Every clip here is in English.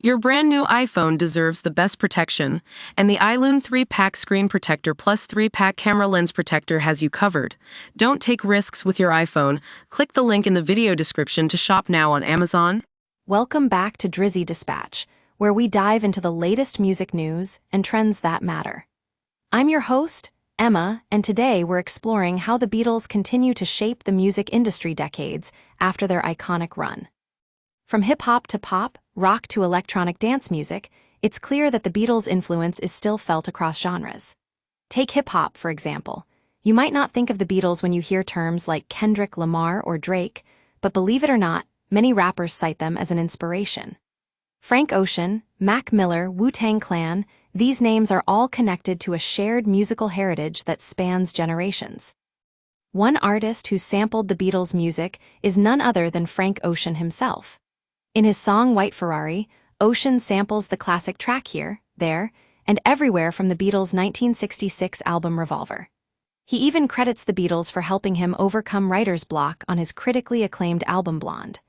Your brand new iPhone deserves the best protection, and the iLune 3-pack screen protector plus 3-pack camera lens protector has you covered. Don't take risks with your iPhone. Click the link in the video description to shop now on Amazon. Welcome back to Drizzy Dispatch, where we dive into the latest music news and trends that matter. I'm your host, Emma, and today we're exploring how the Beatles continue to shape the music industry decades after their iconic run. From hip-hop to pop, rock to electronic dance music, it's clear that the Beatles' influence is still felt across genres. Take hip-hop, for example. You might not think of the Beatles when you hear terms like Kendrick Lamar or Drake, but believe it or not, many rappers cite them as an inspiration. Frank Ocean, Mac Miller, Wu-Tang Clan, these names are all connected to a shared musical heritage that spans generations. One artist who sampled the Beatles' music is none other than Frank Ocean himself. In his song White Ferrari, Ocean samples the classic track Here, There, and Everywhere from the Beatles' 1966 album Revolver. He even credits the Beatles for helping him overcome writer's block on his critically acclaimed album Blonde.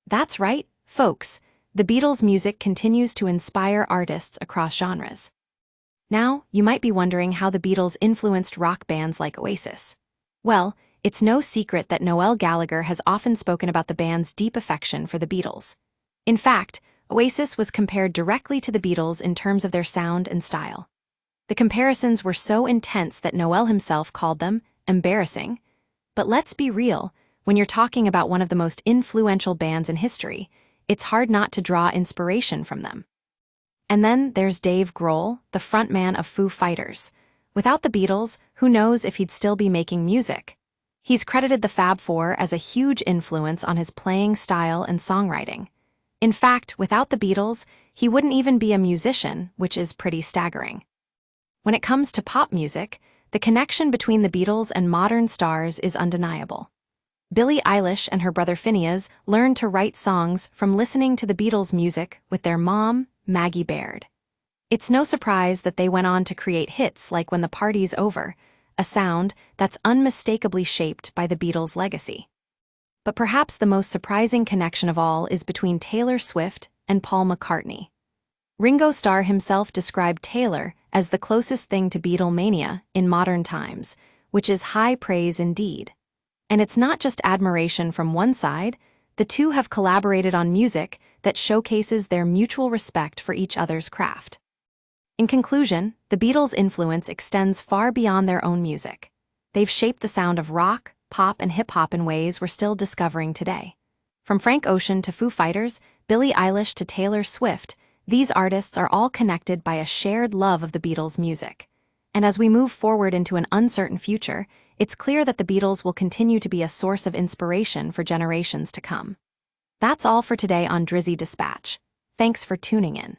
That's right, folks, the Beatles' music continues to inspire artists across genres. Now, you might be wondering how the Beatles influenced rock bands like Oasis. Well, it's no secret that Noel Gallagher has often spoken about the band's deep affection for the Beatles. In fact, Oasis was compared directly to the Beatles in terms of their sound and style. The comparisons were so intense that Noel himself called them embarrassing. But let's be real, when you're talking about one of the most influential bands in history, it's hard not to draw inspiration from them. And then there's Dave Grohl, the frontman of Foo Fighters. Without the Beatles, who knows if he'd still be making music? He's credited the Fab Four as a huge influence on his playing style and songwriting. In fact, without the Beatles, he wouldn't even be a musician, which is pretty staggering. When it comes to pop music, the connection between the Beatles and modern stars is undeniable. Billie Eilish and her brother Phineas learned to write songs from listening to the Beatles' music with their mom, Maggie Baird. It's no surprise that they went on to create hits like When the Party's Over, a sound that's unmistakably shaped by the Beatles' legacy. But perhaps the most surprising connection of all is between Taylor Swift and Paul McCartney. Ringo Starr himself described Taylor as the closest thing to Beatlemania in modern times, which is high praise indeed. And it's not just admiration from one side, the two have collaborated on music that showcases their mutual respect for each other's craft. In conclusion, the Beatles' influence extends far beyond their own music. They've shaped the sound of rock, pop, and hip-hop in ways we're still discovering today. From Frank Ocean to Foo Fighters, Billie Eilish to Taylor Swift, these artists are all connected by a shared love of the Beatles' music. And as we move forward into an uncertain future, it's clear that the Beatles will continue to be a source of inspiration for generations to come. That's all for today on Drizzy Dispatch. Thanks for tuning in.